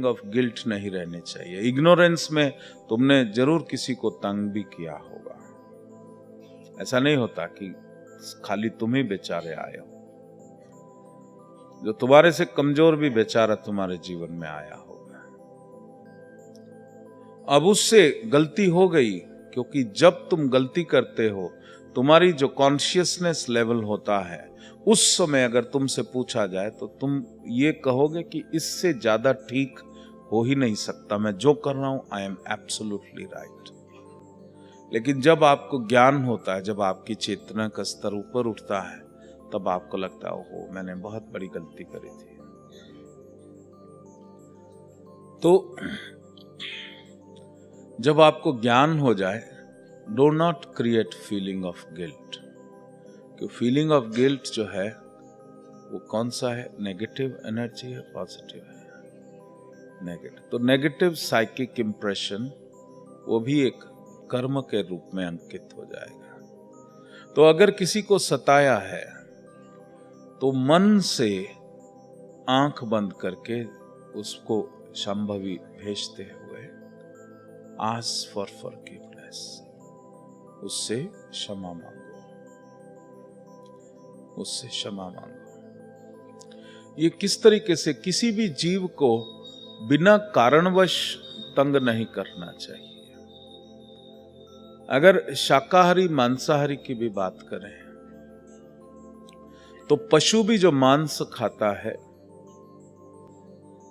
Feeling of guilt नहीं रहनी चाहिए। इग्नोरेंस में तुमने जरूर किसी को तंग भी किया होगा। ऐसा नहीं होता कि खाली तुम ही बेचारे आए हो, जो तुम्हारे से कमजोर भी बेचारा तुम्हारे जीवन में आया होगा। अब उससे गलती हो गई, क्योंकि जब तुम गलती करते हो तुम्हारी जो कॉन्शियसनेस लेवल होता है, उस समय अगर तुमसे पूछा जाए तो तुम ये कहोगे कि इससे ज्यादा ठीक हो ही नहीं सकता, मैं जो कर रहा हूं आई एम एब्सोल्युटली राइट। लेकिन जब आपको ज्ञान होता है, जब आपकी चेतना का स्तर ऊपर उठता है, तब आपको लगता है ओहो मैंने बहुत बड़ी गलती करी थी। तो जब आपको ज्ञान हो जाए, do not create feeling of guilt. कि फीलिंग ऑफ गिल्ट जो है वो कौन सा है, नेगेटिव एनर्जी है, पॉजिटिव है? नेगेटिव। तो नेगेटिव साइकिक इंप्रेशन वो भी एक कर्म के रूप में अंकित हो जाएगा। तो अगर किसी को सताया है तो मन से आंख बंद करके उसको संभवी भेजते हुए आस्क फॉर फॉरगिवनेस, उससे क्षमा मांगो, उससे क्षमा मांगो। ये किस तरीके से किसी भी जीव को बिना कारणवश तंग नहीं करना चाहिए। अगर शाकाहारी मांसाहारी की भी बात करें तो पशु भी जो मांस खाता है,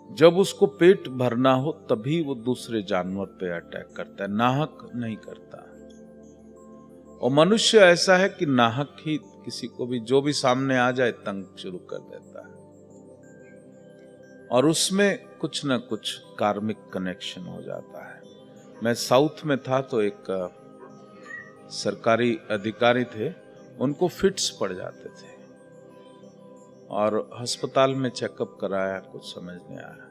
जब उसको पेट भरना हो तभी वो दूसरे जानवर पे अटैक करता है, नाहक नहीं करता। और मनुष्य ऐसा है कि नाहक ही किसी को भी जो भी सामने आ जाए तंग शुरू कर देता है, और उसमें कुछ ना कुछ कार्मिक कनेक्शन हो जाता है। मैं साउथ में था तो एक सरकारी अधिकारी थे, उनको फिट्स पड़ जाते थे और अस्पताल में चेकअप कराया, कुछ समझ नहीं आया।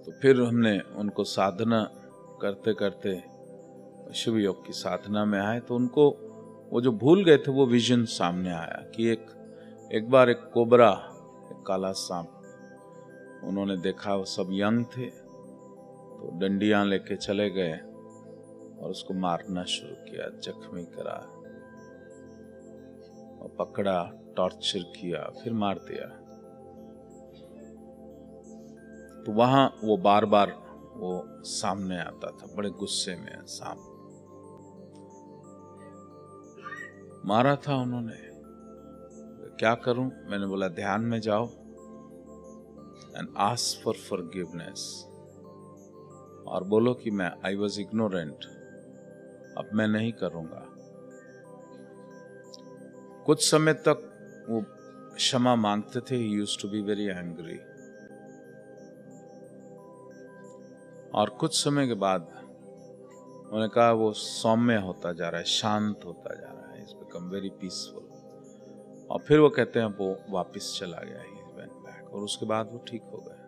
तो फिर हमने उनको साधना करते करते शिव योग की साधना में आए, तो उनको वो जो भूल गए थे वो विजन सामने आया कि एक बार एक कोबरा, एक काला सांप उन्होंने देखा। वो सब यंग थे, तो डंडियां लेके चले गए और उसको मारना शुरू किया, जख्मी करा और पकड़ा, टॉर्चर किया, फिर मार दिया। तो वहां वो बार बार वो सामने आता था, बड़े गुस्से में सांप। मारा था उन्होंने, क्या करूं? मैंने बोला ध्यान में जाओ एंड आस्क फॉर फॉरगिवनेस, और बोलो कि मैं आई वॉज इग्नोरेंट, अब मैं नहीं करूंगा। कुछ समय तक वो क्षमा मांगते थे। He used to be very angry, और कुछ समय के बाद उन्होंने कहा वो सौम्य होता जा रहा है, शांत होता जा रहा है, इट्स बिकम वेरी पीसफुल। और फिर वो कहते हैं वो वापस चला गया, ही वेंट बैक, और उसके बाद वो ठीक हो गए।